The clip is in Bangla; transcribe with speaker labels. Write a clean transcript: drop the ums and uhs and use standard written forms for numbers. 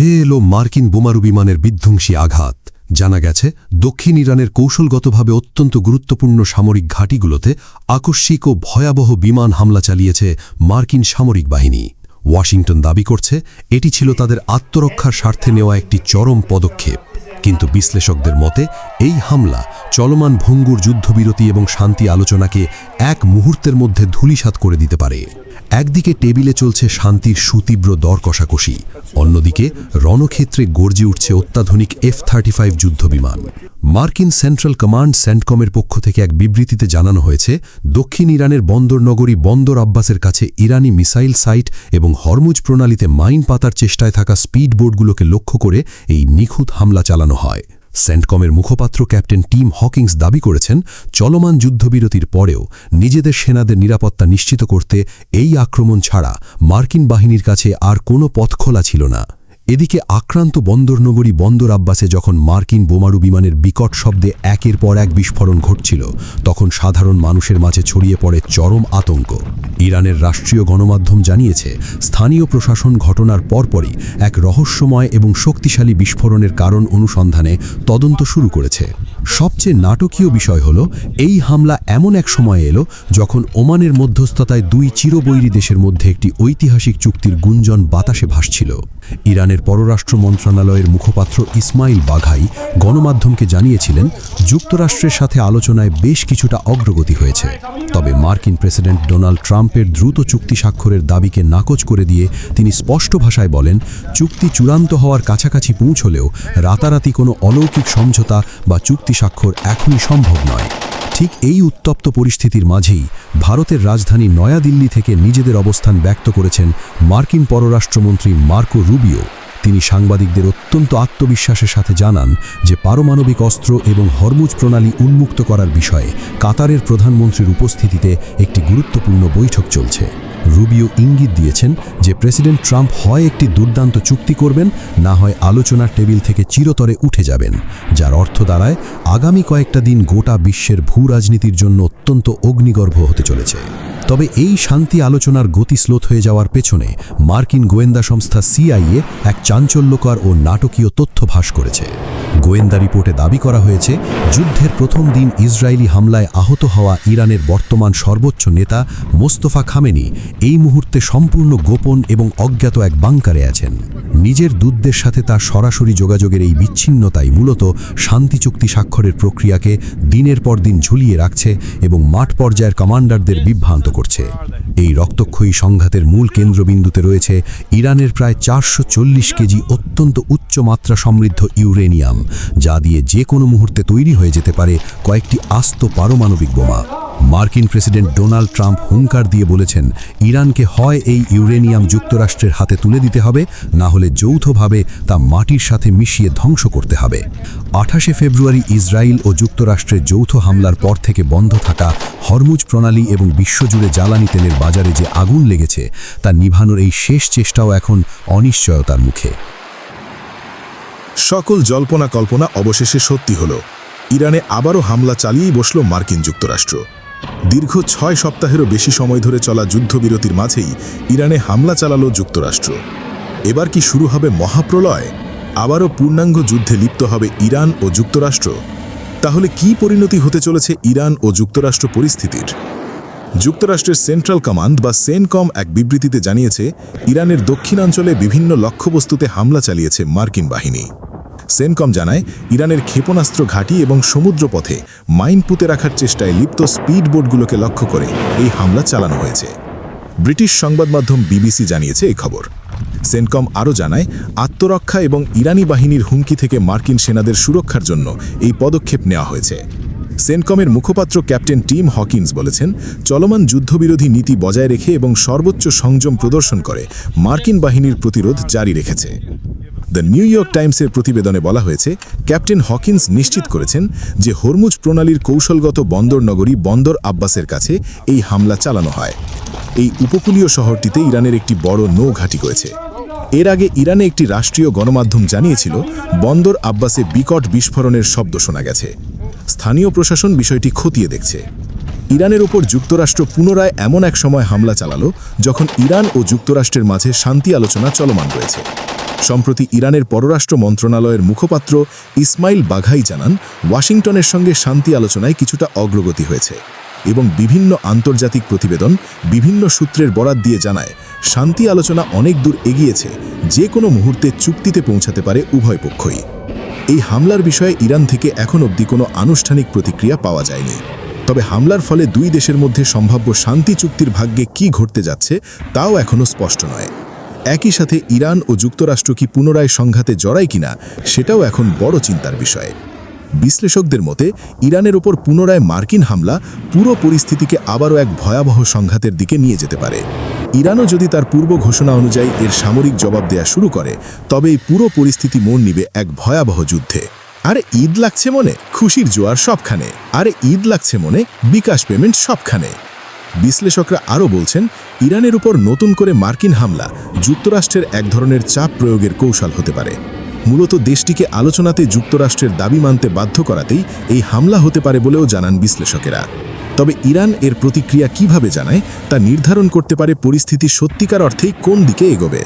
Speaker 1: ধেয়ে এলো মার্কিন বোমারু বিমানের বিধ্বংসী আঘাত। জানা গেছে, দক্ষিণ ইরানের কৌশলগতভাবে অত্যন্ত গুরুত্বপূর্ণ সামরিক ঘাঁটিগুলোতে আকস্মিক ও ভয়াবহ বিমান হামলা চালিয়েছে মার্কিন সামরিক বাহিনী। ওয়াশিংটন দাবি করছে এটি ছিল তাদের আত্মরক্ষার স্বার্থে নেওয়া একটি চরম পদক্ষেপ। কিন্তু বিশ্লেষকদের মতে এই হামলা চলমান ভঙ্গুর যুদ্ধবিরতি এবং শান্তি আলোচনাকে এক মুহূর্তের মধ্যে ধূলিসাৎ করে দিতে পারে। একদিকে টেবিলে চলছে শান্তির সুতীব্র দর কষাকষি, অন্যদিকে রণক্ষেত্রে গর্জে উঠছে অত্যাধুনিক F-35 যুদ্ধবিমান। মার্কিন সেন্ট্রাল কমান্ড সেন্টকমের পক্ষ থেকে এক বিবৃতিতে জানানো হয়েছে, দক্ষিণ ইরানের বন্দরনগরী বন্দর আব্বাসের কাছে ইরানি মিসাইল সাইট এবং হরমুজ প্রণালীতে মাইন পাতার চেষ্টায় থাকা স্পিড বোটগুলোকে লক্ষ্য করে এই নিখুঁত হামলা চালানো হয়। সেন্টকমের মুখপাত্র ক্যাপ্টেন টিম হকিংস দাবি করেছেন, চলমান যুদ্ধবিরতির পরেও নিজেদের সেনাদের নিরাপত্তা নিশ্চিত করতে এই আক্রমণ ছাড়া মার্কিন বাহিনীর কাছে আর কোনো পথ খোলা ছিল না। এদিকে আক্রান্ত বন্দরনগরী বন্দর আব্বাসে যখন মার্কিন বোমারু বিমানের বিকট শব্দে একের পর এক বিস্ফোরণ ঘটছিল, তখন সাধারণ মানুষের মাঝে ছড়িয়ে পড়ে চরম আতঙ্ক। ইরানের রাষ্ট্রীয় গণমাধ্যম জানিয়েছে, স্থানীয় প্রশাসন ঘটনার পরপরই এক রহস্যময় এবং শক্তিশালী বিস্ফোরণের কারণ অনুসন্ধানে তদন্ত শুরু করেছে। সবচেয়ে নাটকীয় বিষয় হল, এই হামলা এমন এক সময় এলো যখন ওমানের মধ্যস্থতায় দুই চিরবৈরী দেশের মধ্যে একটি ঐতিহাসিক চুক্তির গুঞ্জন বাতাসে ভাসছিল। ইরানের পররাষ্ট্র মন্ত্রণালয়ের মুখপাত্র ইসমাইল বাঘাই গণমাধ্যমকে জানিয়েছিলেন, যুক্তরাষ্ট্রের সাথে আলোচনায় বেশ কিছুটা অগ্রগতি হয়েছে। তবে মার্কিন প্রেসিডেন্ট ডোনাল্ড ট্রাম্পের দ্রুত চুক্তি স্বাক্ষরের দাবিকে নাকচ করে দিয়ে তিনি স্পষ্ট ভাষায় বলেন, চুক্তি চূড়ান্ত হওয়ার কাছাকাছি পৌঁছলেও রাতারাতি কোনো অলৌকিক সমঝোতা বা চুক্তি স্বাক্ষর এখনই সম্ভব নয়। ঠিক এই উত্তপ্ত পরিস্থিতির মাঝেই ভারতের রাজধানী নয়াদিল্লি থেকে নিজেদের অবস্থান ব্যক্ত করেছেন মার্কিন পররাষ্ট্রমন্ত্রী মার্কো রুবিও। তিনি সাংবাদিকদের অত্যন্ত আত্মবিশ্বাসের সাথে জানান যে পারমাণবিক অস্ত্র এবং হরমুজ প্রণালী উন্মুক্ত করার বিষয়ে কাতারের প্রধানমন্ত্রীর উপস্থিতিতে একটি গুরুত্বপূর্ণ বৈঠক চলছে। রুবিও ইঙ্গিত দিয়েছেন যে প্রেসিডেন্ট ট্রাম্প হয় একটি দুর্দান্ত চুক্তি করবেন, না হয় আলোচনার টেবিল থেকে চিরতরে উঠে যাবেন, যার অর্থ দাঁড়ায় আগামী কয়েকটা দিন গোটা বিশ্বের ভূ রাজনীতির জন্য অত্যন্ত অগ্নিগর্ভ হতে চলেছে। তবে এই শান্তি আলোচনার গতি স্লোথ হয়ে যাওয়ার পেছনে মার্কিন গোয়েন্দা সংস্থা CIA এক চাঞ্চল্যকর ও নাটকীয় তথ্য ফাঁস করেছে। গোয়েন্দা রিপোর্টে দাবি করা হয়েছে, যুদ্ধের প্রথম দিন ইসরায়েলি হামলায় আহত হওয়া ইরানের বর্তমান সর্বোচ্চ নেতা মোস্তফা খামেনি এই মুহূর্তে সম্পূর্ণ গোপন এবং অজ্ঞাত এক বাংকারে আছেন। নিজের দূতদের সাথে তার সরাসরি যোগাযোগের এই বিচ্ছিন্নতাই মূলত শান্তি চুক্তি স্বাক্ষরের প্রক্রিয়াকে দিনের পর দিন ঝুলিয়ে রাখছে এবং মাঠ পর্যায়ের কমান্ডারদের বিভ্রান্ত করছে। এই রক্তক্ষয়ী সংঘাতের মূল কেন্দ্রবিন্দুতে রয়েছে ইরানের প্রায় 440 কেজি অত্যন্ত উচ্চ মাত্রা সমৃদ্ধ ইউরেনিয়াম, যা দিয়ে যে কোনো মুহূর্তে তৈরি হয়ে যেতে পারে কয়েকটি আস্ত পারমাণবিক বোমা। মার্কিন প্রেসিডেন্ট ডোনাল্ড ট্রাম্প হুঙ্কার দিয়ে বলেছেন, ইরানকে হয় এই ইউরেনিয়াম যুক্তরাষ্ট্রের হাতে তুলে দিতে হবে, না হলে যৌথভাবে তা মাটির সাথে মিশিয়ে ধ্বংস করতে হবে। 28 ফেব্রুয়ারি ইসরায়েল ও যুক্তরাষ্ট্রের যৌথ হামলার পর থেকে বন্ধ থাকা হরমুজ প্রণালী এবং বিশ্বজুড়ে জ্বালানি তেলের বাজারে যে আগুন লেগেছে তা নিভানোর এই শেষ চেষ্টাও এখন অনিশ্চয়তার মুখে।
Speaker 2: সকল জল্পনা কল্পনা অবশেষে সত্যি হল। ইরানে আবারও হামলা চালিয়েই বসল মার্কিন যুক্তরাষ্ট্র। দীর্ঘ 6 সপ্তাহেরও বেশি সময় ধরে চলা যুদ্ধবিরতির মাঝেই ইরানে হামলা চালালো যুক্তরাষ্ট্র। এবার কি শুরু হবে মহাপ্রলয়? আবারও পূর্ণাঙ্গ যুদ্ধে লিপ্ত হবে ইরান ও যুক্তরাষ্ট্র? তাহলে কি পরিণতি হতে চলেছে ইরান ও যুক্তরাষ্ট্র পরিস্থিতির? যুক্তরাষ্ট্রের সেন্ট্রাল কমান্ড বা সেনকম এক বিবৃতিতে জানিয়েছে, ইরানের দক্ষিণাঞ্চলে বিভিন্ন লক্ষ্যবস্তুতে হামলা চালিয়েছে মার্কিন বাহিনী। সেনকম জানায়, ইরানের ক্ষেপণাস্ত্র ঘাঁটি এবং সমুদ্রপথে মাইন পুঁতে রাখার চেষ্টায় লিপ্ত স্পিড বোটগুলোকে লক্ষ্য করে এই হামলা চালানো হয়েছে। ব্রিটিশ সংবাদ মাধ্যম BBC জানিয়েছে এই খবর। সেনকম আরও জানায়, আত্মরক্ষা এবং ইরানি বাহিনীর হুমকি থেকে মার্কিন সেনাদের সুরক্ষার জন্য এই পদক্ষেপ নেওয়া হয়েছে। সেনকমের মুখপাত্র ক্যাপ্টেন টিম হকিন্স বলেছেন, চলমান যুদ্ধবিরোধী নীতি বজায় রেখে এবং সর্বোচ্চ সংযম প্রদর্শন করে মার্কিন বাহিনীর প্রতিরোধ জারি রেখেছে। দ্য নিউ ইয়র্ক টাইমসের প্রতিবেদনে বলা হয়েছে, ক্যাপ্টেন হকিন্স নিশ্চিত করেছেন যে হরমুজ প্রণালীর কৌশলগত বন্দরনগরী বন্দর আব্বাসের কাছে এই হামলা চালানো হয়। এই উপকূলীয় শহরটিতে ইরানের একটি বড় নৌ ঘাঁটি রয়েছে। এর আগে ইরানে একটি রাষ্ট্রীয় গণমাধ্যম জানিয়েছিল, বন্দর আব্বাসে বিকট বিস্ফোরণের শব্দ শোনা গেছে। স্থানীয় প্রশাসন বিষয়টি খতিয়ে দেখছে। ইরানের ওপর যুক্তরাষ্ট্র পুনরায় এমন এক সময় হামলা চালালো যখন ইরান ও যুক্তরাষ্ট্রের মাঝে শান্তি আলোচনা চলমান রয়েছে। সম্প্রতি ইরানের পররাষ্ট্র মন্ত্রণালয়ের মুখপাত্র ইসমাইল বাঘাই জানান, ওয়াশিংটনের সঙ্গে শান্তি আলোচনায় কিছুটা অগ্রগতি হয়েছে এবং বিভিন্ন আন্তর্জাতিক প্রতিবেদন বিভিন্ন সূত্রের বরাত দিয়ে জানায়, শান্তি আলোচনা অনেক দূর এগিয়েছে, যে কোনো মুহূর্তে চুক্তিতে পৌঁছাতে পারে উভয় পক্ষই। এই হামলার বিষয়ে ইরান থেকে এখন অবধি কোনো আনুষ্ঠানিক প্রতিক্রিয়া পাওয়া যায়নি। তবে হামলার ফলে দুই দেশের মধ্যে সম্ভাব্য শান্তি চুক্তির ভাগ্যে কী ঘটতে যাচ্ছে তাও এখনও স্পষ্ট নয়। একই সাথে ইরান ও যুক্তরাষ্ট্র কি পুনরায় সংঘাতে জড়ায় কিনা সেটাও এখন বড় চিন্তার বিষয়। বিশ্লেষকদের মতে ইরানের ওপর পুনরায় মার্কিন হামলা পুরো পরিস্থিতিকে আবারও এক ভয়াবহ সংঘাতের দিকে নিয়ে যেতে পারে। ইরানও যদি তার পূর্ব ঘোষণা অনুযায়ী এর সামরিক জবাব দেয়া শুরু করে, তবে এই পুরো পরিস্থিতি মোড় নিবে এক ভয়াবহ যুদ্ধে। আরে ঈদ লাগছে মনে, খুশির জোয়ার সবখানে। আরে ঈদ লাগছে মনে, বিকাশ পেমেন্ট সবখানে। বিশ্লেষকরা আরও বলছেন, ইরানের উপর নতুন করে মার্কিন হামলা যুক্তরাষ্ট্রের এক ধরনের চাপ প্রয়োগের কৌশল হতে পারে। মূলত দেশটিকে আলোচনাতে যুক্তরাষ্ট্রের দাবি মানতে বাধ্য করাতেই এই হামলা হতে পারে বলেও জানান বিশ্লেষকেরা। তবে ইরান এর প্রতিক্রিয়া কিভাবে জানায় তা নির্ধারণ করতে পারে পরিস্থিতি সত্যিকার অর্থেই কোন দিকে এগোবে।